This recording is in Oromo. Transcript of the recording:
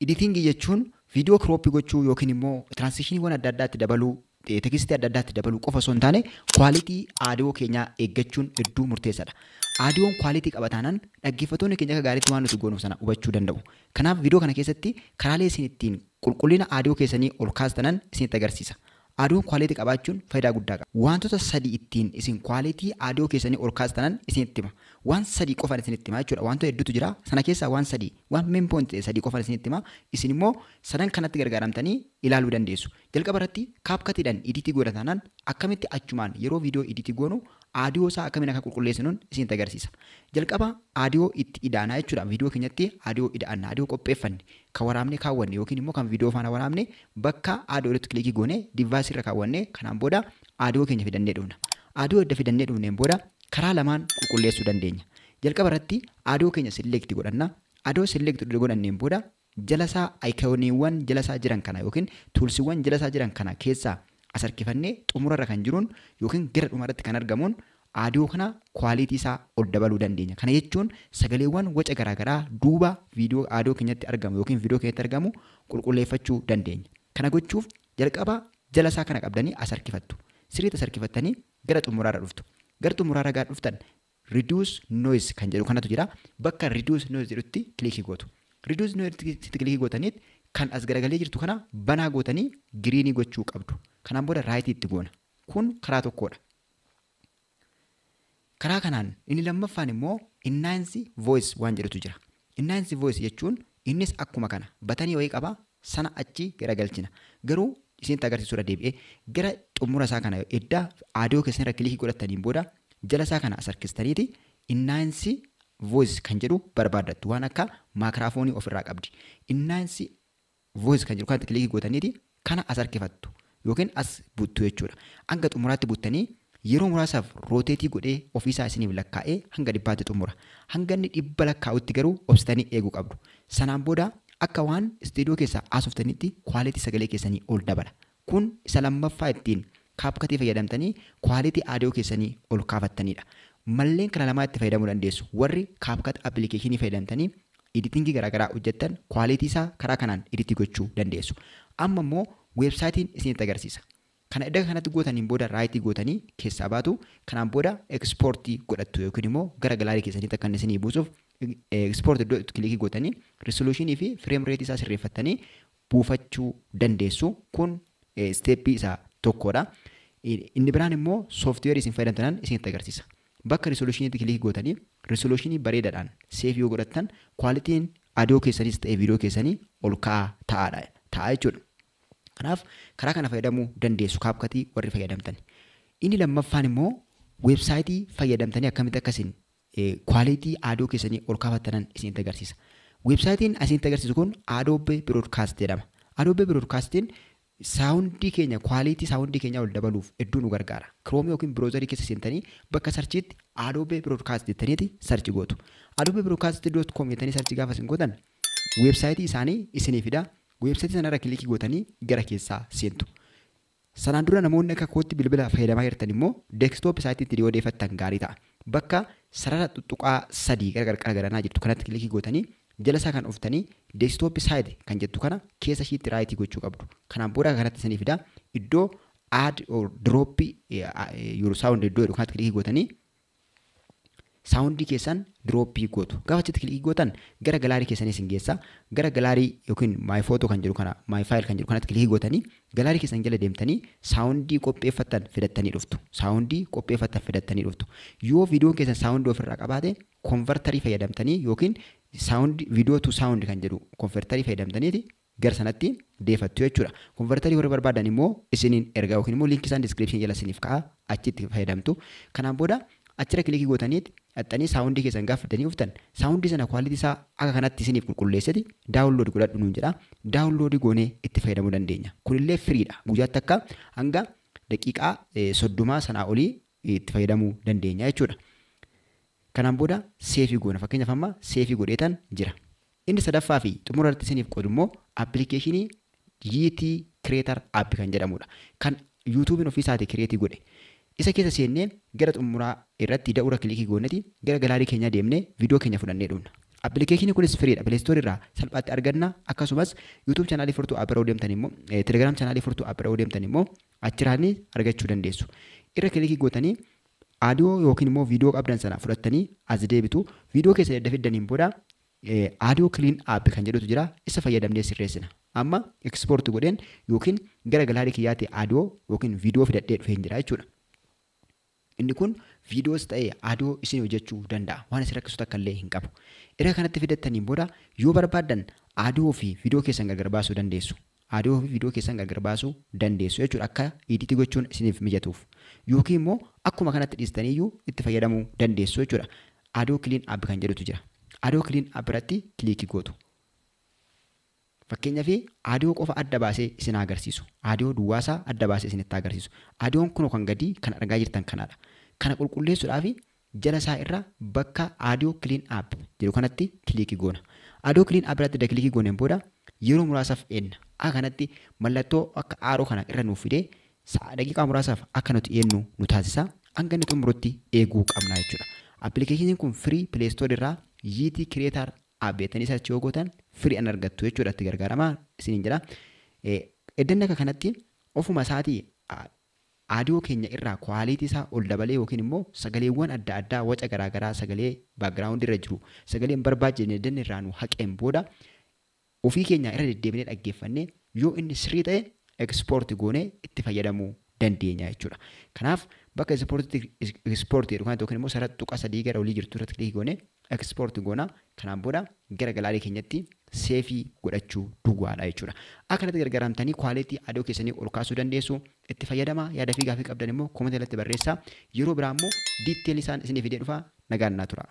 Editing jechuun video crop gochuu yookiin immoo transitionii adda addaatti dabaluu tekstii adda addaatti dabaluu qofa osoo hin taane quality audio keenyaa eeggachuun hedduu murteessaadha. Audioon quality qabataanan dhaggeeffattoonni keenya akka gaariitti waan nuti goonuuf sana hubachuu danda'u. Kanaaf video kana keessatti karaalee isin ittiin qulqullina audio keessanii ol kaastanan isinitti agarsiisa. Audioon quality qabaachuun faayidaa guddaa qaba. Wantoota sadii ittiin isin quality audio keessanii ol kaastanan isinitti hima. Waan sadii qofan isinitti hima jechuudha. Wantoota hedduutu jira. Sana keessaa waan main point sadii qofan isinitti hima. Isin immoo sadan kanatti gargaaramtanii ilaaluu dandeessu. Jalqaba irratti CapCut'dhaan editii godhataanaan akkamitti achumaan yeroo video editii goonu audio isaa akkamiin akka qulqulleessinuun isinitti agarsiisa. Jalqaba audio itti idaanaa jechuudha. Video keenyatti audio idaanna, audio qopheeffanne, kan waraabne kaawwanne yookiin immoo kan video faana waraabne bakka audio irratti kilikii goone device irra kaawwanne kanaan booda audio keenya fidannee dhufna. Audio edda fidannee dhufneen booda karaa lamaan qulqulleessuu dandeenya. Jalqaba irratti audio keenya select godhanna. Audio select godhanneen booda jalasaa iconiiwwan jalasaa jiran kana yookiin toolsiiwwan jalasaa jiran kana keessaa asarkifannee xumurarra kan jiruun yookiin gara dhumarratti kan argamuun audio kana quality isaa ol dabaluu dandeenya. Kana jechuun sagaleewwan waca garaagaraa duuba video audio keenyatti argamu yookiin video keenyatti argamu qulqulleeffachuu dandeenya. Kana gochuuf jalqaba jalasaa kana qabdanii asarkifattu. Sirriitti asarkifattanii gara xumuraarra dhuftu. Gara xumuraarra gaafa dhuftan reduce noise kan jedhu kanatu jira. Bakka reduce noise jedhutti kilikii gootu. Reduce noise kilikii gootaniit kan as garagalee jirtu kana banaa gootanii greenii gochuu qabdu. Kanaan booda right itti goona. Kun karaa tokkodha. Karaa kanaan inni lammaffaan immoo enhance voice waan jedhutu jira. Enhance voice jechuun innis akkuma kana batanii wayii qaba sana achi garagalchina. Garuu isinitti agarsiisuudha deebi'ee gara xumura isaa kana edda audio keessan irra kilikii godhataniin booda jala isaa kana asarkistaniiti enhance voice kan jedhu barbaaddattu waan akka maayikiraafoonii ofirraa qabdi. Enhance voice kan jedhu kanatti kilikii gootaniiti kana asarkifattu. Yookiin as buttu jechuudha. Hanga xumuraatti buttanii yeroo muraasaaf rooteetii godhee ofiisaa isiniif lakkaa'ee hanga dhibbaatti xumura. Hanga inni dhibba lakkaa'utti garuu obsitanii eeguu qabdu. Sanaan booda akka waan istiidiyoo keessaa haasoftanitti quality sagalee keessanii ol dabala. Kun isa lammaffaa ittiin CapCut fayyadamtanii quality audio keessanii ol kaafattanidha. Malleen kana lamaa itti fayyadamuu dandeessu. Warri CapCut applicationii fayyadamtanii editingii garaagaraa hojjettan quality isaa karaa kanaan editii gochuu dandeessu. Amma immoo websaayitiin isinitti agarsiisa. Kana edda kanatti gootaniin booda raayitii gootanii keessaa baatu kanaan booda exportii godhattu yookiin immoo gara galaarii keessaniitti akka isinii buusuuf export iddoo kilikii gootanii resolutionii fi frame rate isaa sirreeffattanii buufachuu dandeessu. Kun steppii isaa tokkodha. Inni biraan immoo software isin fayyadamtan isinitti agarsiisa. Bakka resolutionii kilikii gootanii resolutionii bareedaadhaan save yoo godhattan quality'n audio keessanis ta'e video keessanii ol ka'aa ta'a jechuudha. Kanaaf karaa kana fayyadamuu dandeessu CapCut warri fayyadamtan. Inni lammaffaan immoo websaayitii fayyadamtanii akkamitti akkasiin quality audio keessanii ol kaafattanan isinitti agarsiisa. Websaayitiin isinitti agarsiisu kun Adobe Broadcast jedhama. Adobe Broadcastiin saawundii keenya quality saawundii keenya ol dabaluuf hedduu nu gargaara. Chrome yookiin browserii keessa seentanii bakka sarchiitti Adobe Broadcast jettaniiti sarchi gootu. Adobe Broadcast.com jettanii sarchi gaafa isin gootan websaayitii isaanii isinii fida. Websaayitii sanarra kilikii gootanii gara keessaa seentu. Sanaan dura namoonni akka kootti bilbila fayyadamaa jirtan immoo desktop isaatiitti yoo odeeffattan gaarii ta'a. Bakka sarara tuttuqaa sadii garagaranaa jirtu kanatti kilikii gootanii jala isaa kan dhuftanii desktop side kan jettu kana keessa ishiitti raayitii gochuu qabdu. Kanaan booda kanatti isinii fida iddoo add or drop your sound iddoo jedhu kanatti kilikii gootanii saawundii keessan drooppii gootu. Gaafa achitti kilikii gootan gara galaarii keessanii isin geessa. Gara galaarii yookiin my photo kan jedhu kana my file kan jedhu kanatti kilikii gootanii galaarii keessan jala deemtanii saawundii qopheeffatan fidattanii dhuftu. Saawundii qopheeffatan fidattanii dhuftu. Yoo viidiyoon keessan saawundii ofirraa qabaate konvertarii fayyadamtanii yookiin saawundii video to sound kan jedhu konvertarii fayyadamtaniiti gara sanatti deefattu jechuudha. Konvertarii warra barbaadan immoo isiniin ergaa yookiin immoo linkii isaan description jala isiniif ka'a achitti fayyadamtu. Kanaan booda achira kilikii gootaniiti haxxanii saawundii keessan gaafatanii dhuftan saawundii sana quality isaa akka kanatti isiniif qulqulleessati download godhadhu nuun jedha. Download goonee itti fayyadamuu dandeenya. Kunillee firiidha. Guyyaatti akka hanga daqiiqaa 30 sanaa olii itti fayyadamuu dandeenya jechuudha. Kanaan booda save goona. Fakkeenyaaf amma save godheetan jira. Inni sadaffaa fi xumurarratti isiniif qoodu immoo applicationii Yeti Creator app kan jedhamudha. Kan YouTube'n ofiisaatii create godhe. Isa keessa seennee gara xumuraa irratti da'uura kilikii gooneti gara galaarii keenya deemnee viidiyoo keenya fudhannee dhufna. Appilikeeshiniin kunis firiidha. Play Store irraa salphaatti arganna. Akkasumas YouTube chaanaalii furtuu app irra deemtan immoo Telegram chaanaalii furtuu app irra deemtan immoo achirraan argachuu dandeessu. Irra kilikii gootanii audio yookiin immoo viidiyoo qabdan sana fudhattanii as deebitu. Viidiyoo keessa edda fiddaniin booda audio clean app kan jedhutu jira. Isa fayyadamnee sirreessina. Amma export godheen yookiin gara galaarii kiyyaatti audio yookiin viidiyoo fidadhee dhufee jira jechuudha. Inni kun viidiyoos ta'ee audio isin hojjechuu danda'a. Waan isin rakkisu takka illee hin qabu. Irra kanatti fidattaniin booda yoo barbaadan audio fi viidiyoo keessan gargar baasuu dandeessu. Audio fi viidiyoo keessan gargar baasuu dandeessu jechuudha akka editii gochuun isiniif mijatuuf. Yookiin immoo akkuma kanatti dhiistaniiyyuu itti fayyadamuu dandeessu jechuudha. Audio clean app kan jedhutu jira. Audio clean app irratti kilikii gootu. Fakkeenyaaf audio qofa adda baasee isin agarsiisu. Audio duwwaasaa adda baasee isinitti agarsiisu. Audioon kun kan gadi kan argaa jirtan kanadha. Kana qulqulleessuudhaaf jala isaa irra bakka audio clean app jedhu kanatti kilikii goona. Audio clean app irratti kilikii gooneen booda yeroo muraasaaf eenna. Kanatti mallattoo akka aaroo kana irra nuuf fidee daqiiqaa muraasaaf akka nuti eennu nu taasisa. Hanga inni xumurutti eeguu qabna jechuudha. Appilikeeshiniin kun free Play Store irraa Yeetii Creator app beektanii search yoo gootan free an argattu jechuudha itti gargaaramaa isiniin jedha. Eddan akka kanatti ofuma isaatii audio keenya irraa quality isaa ol dabalee yookiin immoo sagaleewwan adda addaa waca garaagaraa sagalee background irra jiru sagaleen barbaachifne eddan irraa nu haqeen booda ofii keenya irra deddeebinee dhaggeeffannee yoo inni sirrii ta'e export goonee itti fayyadamuu dandeenya jechuudha. Kanaaf bakka export jedhu kanatti yookiin immoo sarara tuqa sadii gara olii jirtu irratti kilikii goonee export goona. Kanaan booda gara galaarii keenyatti seefii godhachuu duwwaadha jechuudha. Akkanatti gargaaramtanii quality audio keessanii ol kaasuu dandeessu. Itti fayyadamaa. Yaada fi gaafii qabdan immoo comment irratti barreessaa. Yeroo biraa immoo detail isaan isinii fidee dhufa nagaan naa tura.